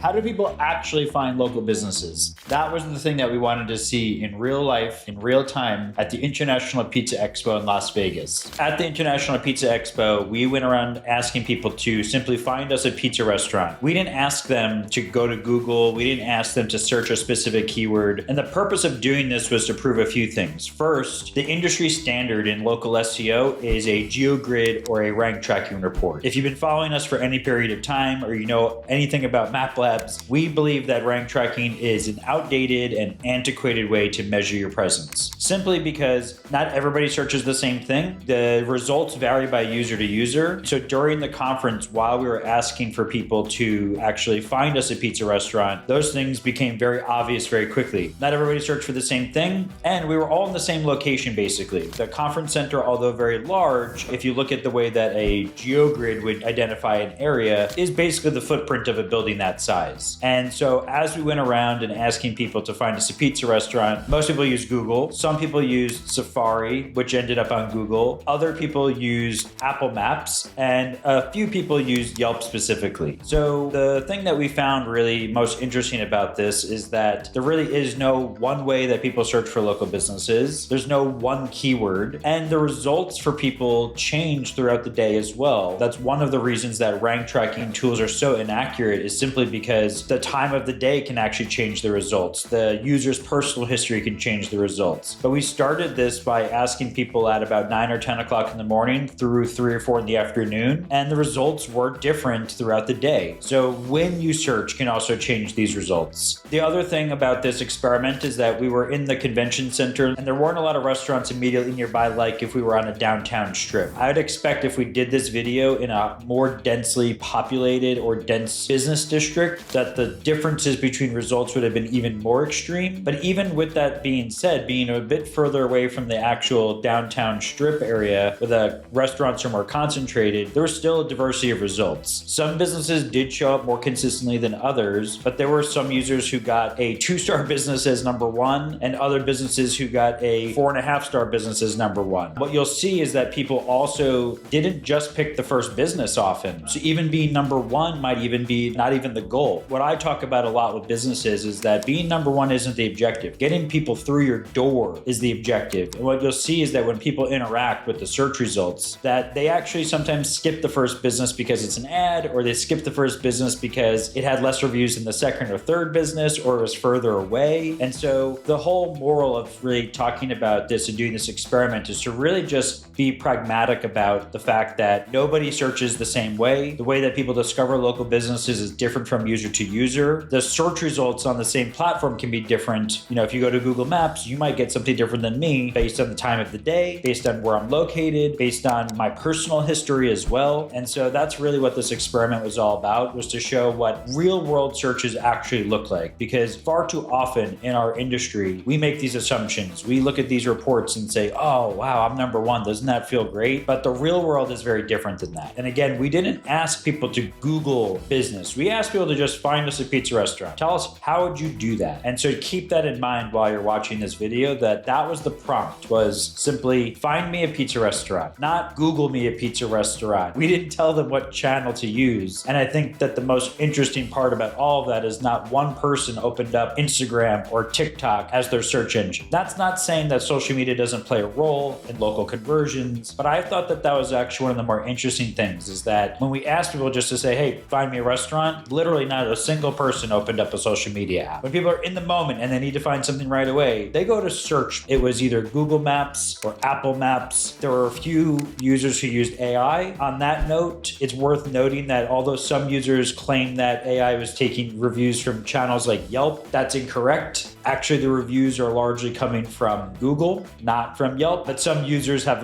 How do people actually find local businesses? That was the thing that we wanted to see in real life, in real time, at the International Pizza Expo in Las Vegas. At the International Pizza Expo, we went around asking people to simply find us a pizza restaurant. We didn't ask them to go to Google. We didn't ask them to search a specific keyword. And the purpose of doing this was to prove a few things. First, the industry standard in local SEO is a GeoGrid or a rank tracking report. If you've been following us for any period of time or you know anything about Map Labs, we believe that rank tracking is an outdated and antiquated way to measure your presence. Simply because not everybody searches the same thing. The results vary by user to user. So during the conference, while we were asking for people to actually find us a pizza restaurant, those things became very obvious very quickly. Not everybody searched for the same thing, and we were all in the same location basically. The conference center, although very large, if you look at the way that a GeoGrid would identify an area, is basically the footprint of a building that size. And so as we went around and asking people to find us a pizza restaurant, most people use Google. Some people used Safari, which ended up on Google. Other people used Apple Maps, and a few people used Yelp specifically. So the thing that we found really most interesting about this is that there really is no one way that people search for local businesses. There's no one keyword, and the results for people change throughout the day as well. That's one of the reasons that rank tracking tools are so inaccurate, is simply because the time of the day can actually change the results. The user's personal history can change the results. But we started this by asking people at about 9 or 10 o'clock in the morning through 3 or 4 in the afternoon, and the results were different throughout the day. So when you search can also change these results. The other thing about this experiment is that we were in the convention center and there weren't a lot of restaurants immediately nearby, like if we were on a downtown strip. I would expect if we did this video in a more densely populated or dense business district, that the differences between results would have been even more extreme. But even with that being said, being a bit further away from the actual downtown strip area where the restaurants are more concentrated, there was still a diversity of results. Some businesses did show up more consistently than others, but there were some users who got a 2-star business as number 1 and other businesses who got a 4.5-star business as number 1. What you'll see is that people also didn't just pick the first business often. So even being number 1 might even be not even the goal. What I talk about a lot with businesses is that being number 1 isn't the objective. Getting people through your door is the objective. And what you'll see is that when people interact with the search results, that they actually sometimes skip the first business because it's an ad, or they skip the first business because it had less reviews than the second or third business, or it was further away. And so the whole moral of really talking about this and doing this experiment is to really just be pragmatic about the fact that nobody searches the same way. The way that people discover local businesses is different from user to user. The search results on the same platform can be different. You know, if you go to Google Maps, you might get something different than me based on the time of the day, based on where I'm located, based on my personal history as well. And so that's really what this experiment was all about, was to show what real world searches actually look like. Because far too often in our industry, we make these assumptions. We look at these reports and say, oh, wow, I'm number 1. Doesn't that feel great? But the real world is very different than that. And again, we didn't ask people to Google business. We asked people to just find us a pizza restaurant. Tell us, how would you do that? And so keep that in mind while you're watching this video, that was the prompt, was simply find me a pizza restaurant, not Google me a pizza restaurant. We didn't tell them what channel to use. And I think that the most interesting part about all of that is not one person opened up Instagram or TikTok as their search engine. That's not saying that social media doesn't play a role in local conversions, but I thought that was actually one of the more interesting things, is that when we asked people just to say, hey, find me a restaurant, literally not a single person opened up a social media app. When people are in the moment and they need to find something right away, they go to search. It was either Google Maps or Apple Maps. There were a few users who used AI. On that note, it's worth noting that although some users claim that AI was taking reviews from channels like Yelp, that's incorrect. Actually, the reviews are largely coming from Google, not from Yelp, but some users have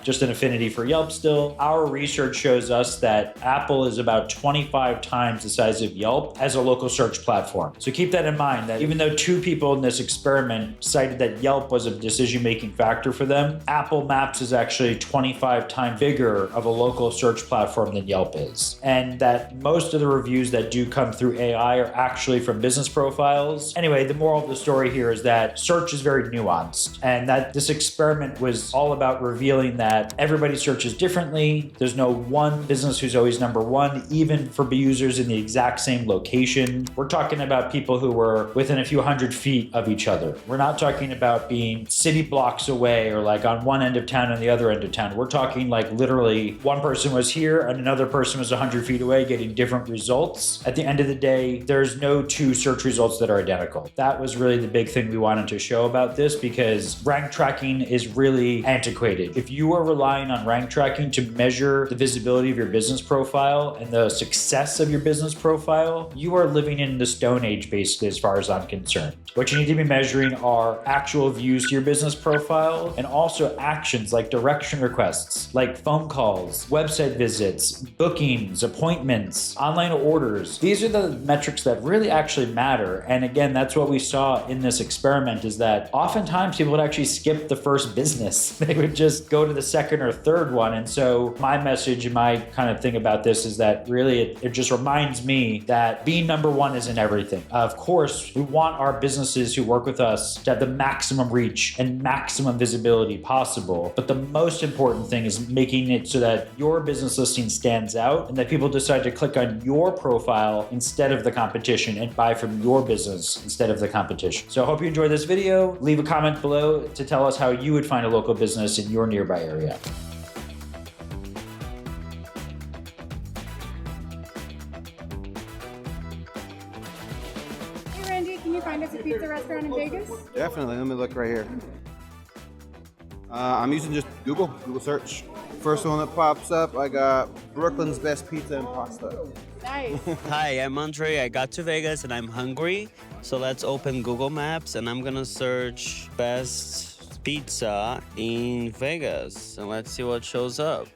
just an affinity for Yelp still. Our research shows us that Apple is about 25 times the size of Yelp as a local search platform. So keep that in mind, that even though 2 people in this experiment cited that Yelp was a decision-making factor for them, Apple Maps is actually 25 times bigger of a local search platform than Yelp is. And that most of the reviews that do come through AI are actually from business profiles. Anyway, the moral of the story here is that search is very nuanced, and that this experiment was all about revealing that everybody searches differently. There's no one business who's always number one, even for users in the exact same location. We're talking about people who were within a few hundred feet of each other. We're not talking about being city blocks away or like on one end of town and the other end of town. We're talking like literally one person was here and another person was 100 feet away getting different results. At the end of the day, there's no two search results that are identical. That was really the big thing we wanted to show about this, because rank tracking is really antiquated. If you are relying on rank tracking to measure the visibility of your business profile and the success of your business profile, you are living in the Stone Age, basically, as far as I'm concerned. What you need to be measuring are actual views to your business profile and also actions like direction requests, like phone calls, website visits, bookings, appointments, online orders. These are the metrics that really actually matter. And again, that's what we saw in this experiment, is that oftentimes people would actually skip the first business. They would just go to the second or third one. And so my message and my kind of thing about this is that really it just reminds me that being number one isn't everything. Of course, we want our businesses who work with us to have the maximum reach and maximum visibility possible. But the most important thing is making it so that your business listing stands out and that people decide to click on your profile instead of the competition and buy from your business instead of the competition. So I hope you enjoyed this video. Leave a comment below to tell us how you would find a local business in your nearby area. Can you find us a pizza restaurant in Vegas? Definitely. Let me look right here. I'm using just Google search. First one that pops up, I got Brooklyn's Best Pizza and Pasta. Nice. Hi, I'm Andre. I got to Vegas and I'm hungry. So let's open Google Maps and I'm gonna search best pizza in Vegas and let's see what shows up.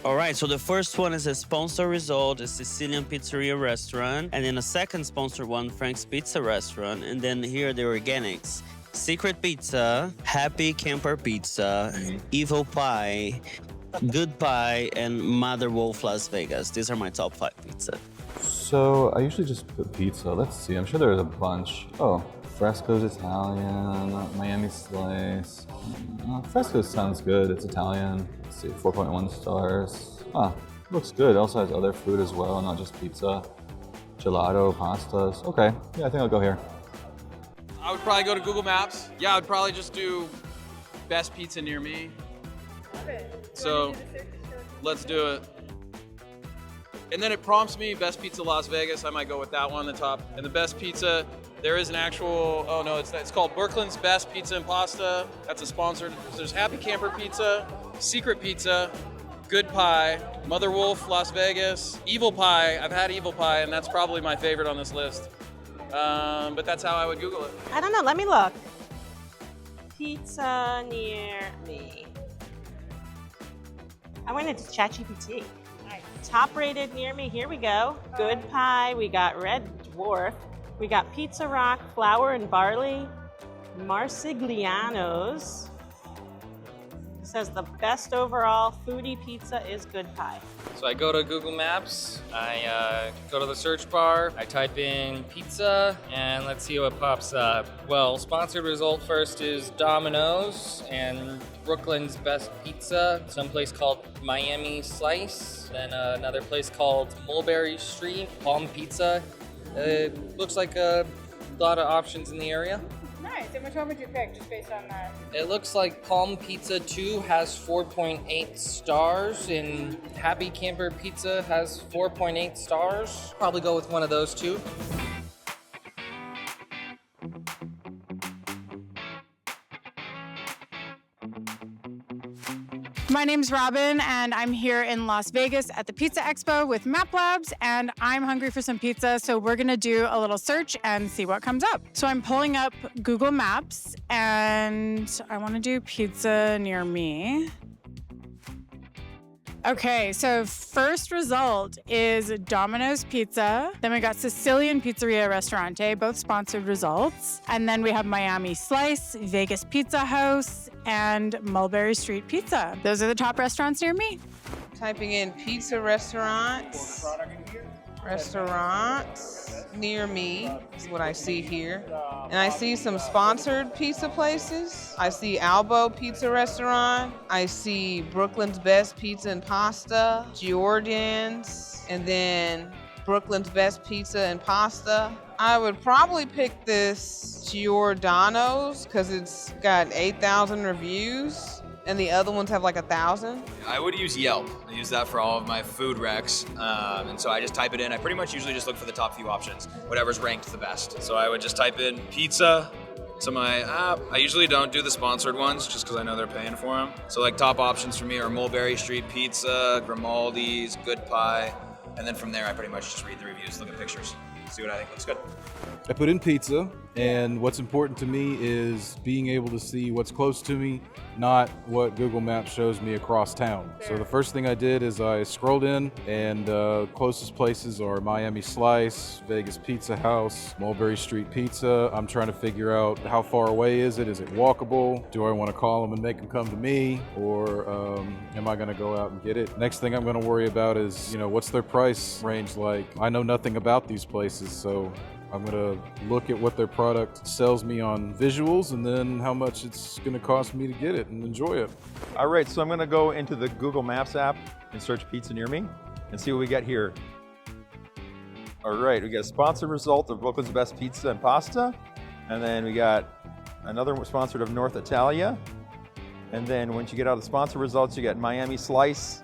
All right, so the first one is a sponsor result, a Sicilian Pizzeria restaurant, and then a second sponsored one, Frank's Pizza restaurant, and then here are the organics. Secret Pizza, Happy Camper Pizza, Evil Pie, Good Pie, and Mother Wolf Las Vegas. These are my top 5 pizza. So I usually just put pizza. Let's see, I'm sure there's a bunch. Oh, Fresco's Italian, Miami Slice. Fresco's sounds good, it's Italian. Let's see, 4.1 stars. Looks good. It also has other food as well, not just pizza. Gelato, pastas. Okay, yeah, I think I'll go here. I would probably go to Google Maps. Yeah, I would probably just do best pizza near me. Love it. So let's do it. And then it prompts me best pizza Las Vegas. I might go with that one, the top. And the best pizza, there is an actual, oh no, it's called Brooklyn's Best Pizza and Pasta. That's a sponsored. There's Happy Camper Pizza, Secret Pizza, Good Pie, Mother Wolf Las Vegas, Evil Pie. I've had Evil Pie and that's probably my favorite on this list. But that's how I would Google it. I don't know, let me look. Pizza near me. I went into ChatGPT. Nice. Top rated near me, here we go. Good Pie, we got Red Dwarf, we got Pizza Rock, Flour and Barley, Marsigliano's. It says the best overall foodie pizza is Good Pie. So I go to Google Maps, I go to the search bar, I type in pizza, and let's see what pops up. Well, sponsored result first is Domino's and Brooklyn's Best Pizza, someplace called Miami Slice, then another place called Mulberry Street, Palm Pizza. Looks like a lot of options in the area. Nice. And which one would you pick just based on that? It looks like Palm Pizza 2 has 4.8 stars and Happy Camper Pizza has 4.8 stars. Probably go with one of those two. My name's Robin, and I'm here in Las Vegas at the Pizza Expo with Map Labs, and I'm hungry for some pizza, so we're gonna do a little search and see what comes up. So I'm pulling up Google Maps, and I wanna do pizza near me. Okay, so first result is Domino's Pizza. Then we got Sicilian Pizzeria Restaurante, both sponsored results. And then we have Miami Slice, Vegas Pizza House, and Mulberry Street Pizza. Those are the top restaurants near me. Typing in pizza restaurants near me is what I see here. And I see some sponsored pizza places. I see Albo Pizza Restaurant. I see Brooklyn's Best Pizza and Pasta, Jordan's, and then Brooklyn's Best Pizza and Pasta. I would probably pick this Giordano's because it's got 8,000 reviews and the other ones have like 1,000. I would use Yelp. I use that for all of my food recs. And so I just type it in. I pretty much usually just look for the top few options, whatever's ranked the best. So I would just type in pizza to my app. I usually don't do the sponsored ones just because I know they're paying for them. So like top options for me are Mulberry Street Pizza, Grimaldi's, Good Pie. And then from there, I pretty much just read the reviews, look at pictures, see what I think looks good. I put in pizza, and what's important to me is being able to see what's close to me, not what Google Maps shows me across town. So the first thing I did is I scrolled in, and closest places are Miami Slice, Vegas Pizza House, Mulberry Street Pizza. I'm trying to figure out how far away is it? Is it walkable? Do I want to call them and make them come to me, or am I going to go out and get it? Next thing I'm going to worry about is, what's their price range like? I know nothing about these places, so I'm gonna look at what their product sells me on visuals and then how much it's gonna cost me to get it and enjoy it. All right, so I'm gonna go into the Google Maps app and search pizza near me and see what we get here. All right, we got a sponsored result of Brooklyn's Best Pizza and Pasta. And then we got another one sponsored of North Italia. And then once you get out of the sponsored results, you get Miami Slice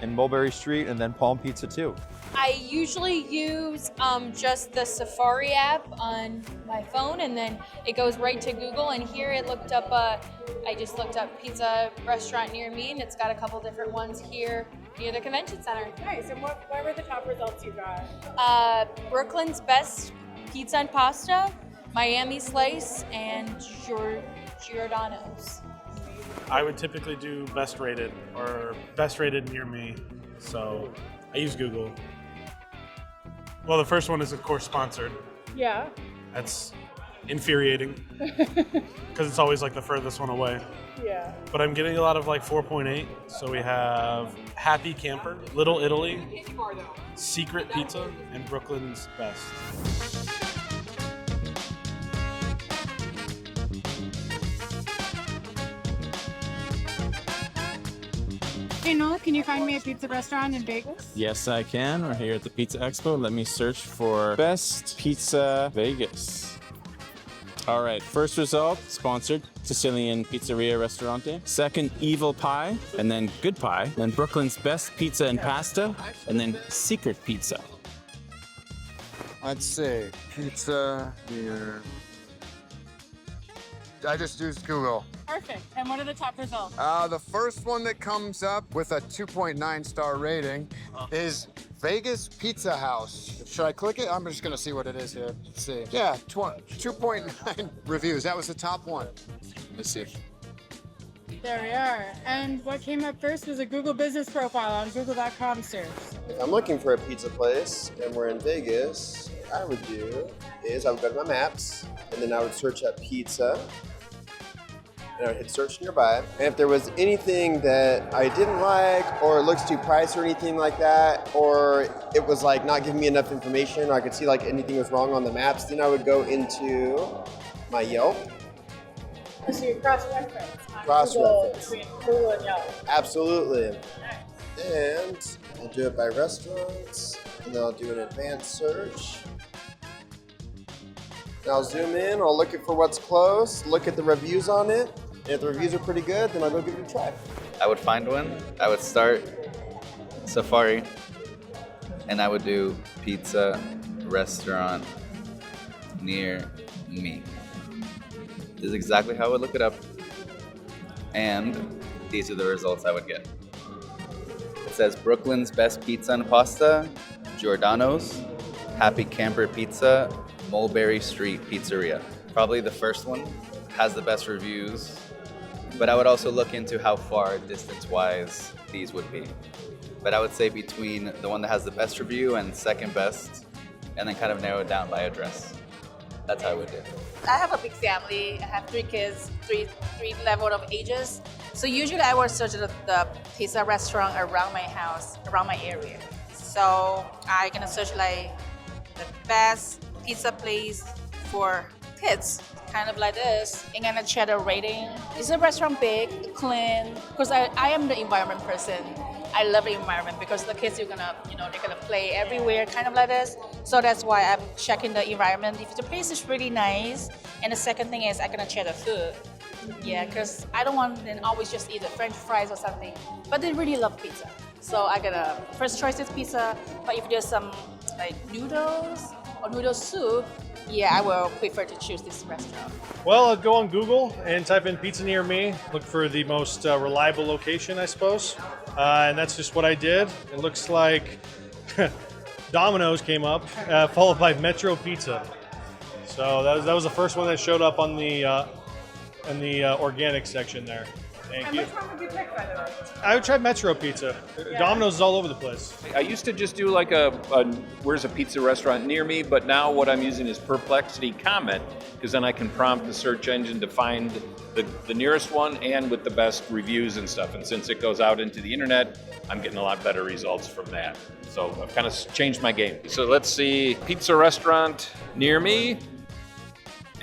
and Mulberry Street, and then Palm Pizza too. I usually use just the Safari app on my phone, and then it goes right to Google. And here it looked up, I just looked up pizza restaurant near me, and it's got a couple different ones here near the convention center. Nice. And what were the top results you got? Brooklyn's Best Pizza and Pasta, Miami Slice, and Giordano's. I would typically do best rated or best rated near me, so I use Google. Well, the first one is of course sponsored. Yeah. That's infuriating because it's always like the furthest one away. Yeah. But I'm getting a lot of like 4.8. So we have Happy Camper, Little Italy, Secret Pizza, and Brooklyn's Best. Hey Noah, can you find me a pizza restaurant in Vegas? Yes, I can. We're here at the Pizza Expo. Let me search for Best Pizza Vegas. All right, first result, sponsored Sicilian Pizzeria Restaurante. Second, Evil Pie, and then Good Pie. Then Brooklyn's Best Pizza and Pasta, and then Secret Pizza. Let's see, pizza here. I just used Google. Perfect. And what are the top results? The first one that comes up with a 2.9 star rating is Vegas Pizza House. Should I click it? I'm just gonna see what it is here. Let's see. Yeah, 2.9 reviews. That was the top one. Let's see. There we are. And what came up first was a Google business profile on google.com search. If I'm looking for a pizza place and we're in Vegas, what I would do is I would go to my maps and then I would search up pizza. And I would hit search nearby. And if there was anything that I didn't like, or it looks too pricey or anything like that, or it was like not giving me enough information, or I could see like anything was wrong on the maps, then I would go into my Yelp. So you cross-reference. Cross-reference. Between Google and Yelp. Absolutely. And I'll do it by restaurants, and then I'll do an advanced search. And I'll zoom in, I'll look for what's close, look at the reviews on it. And if the reviews are pretty good, then I'll go give it a try. I would find one. I would start Safari, and I would do pizza restaurant near me. This is exactly how I would look it up. And these are the results I would get. It says Brooklyn's Best Pizza and Pasta, Giordano's, Happy Camper Pizza, Mulberry Street Pizzeria. Probably the first one has the best reviews, but I would also look into how far distance-wise these would be. But I would say between the one that has the best review and second best, and then kind of narrow it down by address. That's how I would do it. I have a big family. I have 3 kids, three level of ages. So usually I will search the pizza restaurant around my house, around my area. So I'm gonna search like the best pizza place for kids, kind of like this. And gonna check the rating. Is the restaurant big, clean? Because I am the environment person. I love the environment because the kids, they're gonna play everywhere, kind of like this. So that's why I'm checking the environment. If the place is really nice, and the second thing is I'm gonna check the food. Yeah, because I don't want them always just eat the French fries or something. But they really love pizza. So I gotta, first choice is pizza, but if there's some like noodles or noodle soup, yeah, I will prefer to choose this restaurant. Well, I'll go on Google and type in pizza near me, look for the most reliable location, I suppose. And that's just what I did. It looks like Domino's came up, followed by Metro Pizza. So that was the first one that showed up on the in the organic section there. Thank you. Which one would you pick, by the way? I would try Metro Pizza. Yeah. Domino's is all over the place. I used to just do like a where's a pizza restaurant near me, but now what I'm using is Perplexity Comment, because then I can prompt the search engine to find the nearest one and with the best reviews and stuff. And since it goes out into the internet, I'm getting a lot better results from that. So I've kind of changed my game. So let's see, pizza restaurant near me.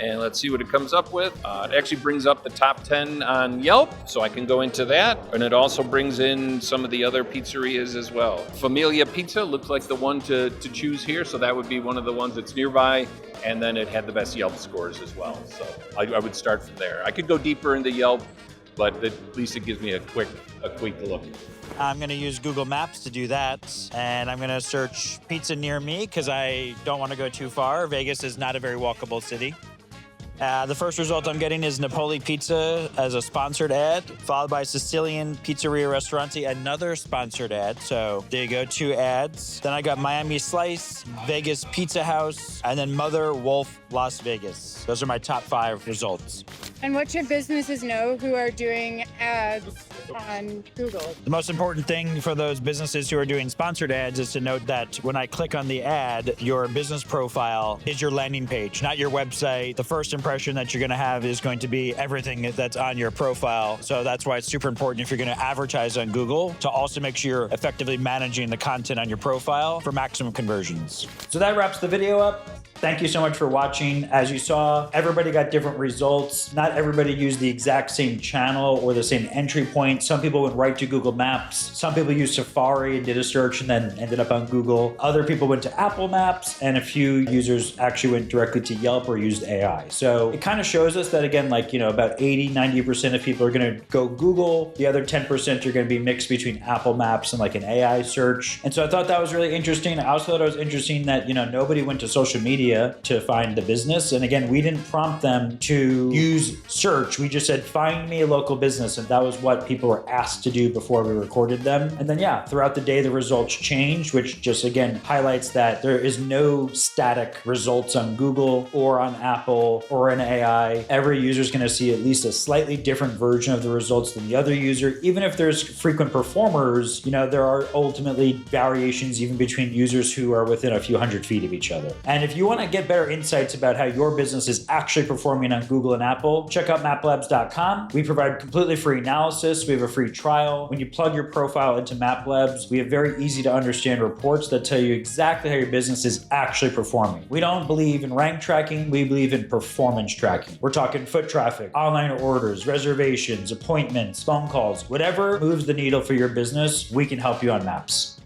And let's see what it comes up with. It actually brings up the top 10 on Yelp, so I can go into that. And it also brings in some of the other pizzerias as well. Familia Pizza looks like the one to choose here, so that would be one of the ones that's nearby. And then it had the best Yelp scores as well. So I would start from there. I could go deeper into Yelp, but at least it gives me a quick look. I'm going to use Google Maps to do that, and I'm going to search pizza near me because I don't want to go too far. Vegas is not a very walkable city. The first result I'm getting is Napoli Pizza as a sponsored ad, followed by Sicilian Pizzeria Ristorante, another sponsored ad. So there you go, 2 ads. Then I got Miami Slice, Vegas Pizza House, and then Mother Wolf Las Vegas. Those are my top 5 results. And what should businesses know who are doing ads on Google? The most important thing for those businesses who are doing sponsored ads is to note that when I click on the ad, your business profile is your landing page, not your website. The first impression that you're going to have is going to be everything that's on your profile. So that's why it's super important if you're going to advertise on Google to also make sure you're effectively managing the content on your profile for maximum conversions. So that wraps the video up. Thank you so much for watching. As you saw, everybody got different results. Not everybody used the exact same channel or the same entry point. Some people went right to Google Maps. Some people used Safari and did a search and then ended up on Google. Other people went to Apple Maps, and a few users actually went directly to Yelp or used AI. So it kind of shows us that, again, like, about 80-90% of people are going to go Google. The other 10% are going to be mixed between Apple Maps and like an AI search. And so I thought that was really interesting. I also thought it was interesting that, nobody went to social media to find the business. And again, we didn't prompt them to use search. We just said, find me a local business. And that was what people were asked to do before we recorded them. And then, yeah, throughout the day, the results changed, which just, again, highlights that there is no static results on Google or on Apple or in AI. Every user is going to see at least a slightly different version of the results than the other user. Even if there's frequent performers, there are ultimately variations even between users who are within a few hundred feet of each other. And if you want to get better insights about how your business is actually performing on Google and Apple, check out maplabs.com. We provide completely free analysis. We have a free trial. When you plug your profile into MapLabs, we have very easy to understand reports that tell you exactly how your business is actually performing. We don't believe in rank tracking. We believe in performance tracking. We're talking foot traffic, online orders, reservations, appointments, phone calls, whatever moves the needle for your business, we can help you on Maps.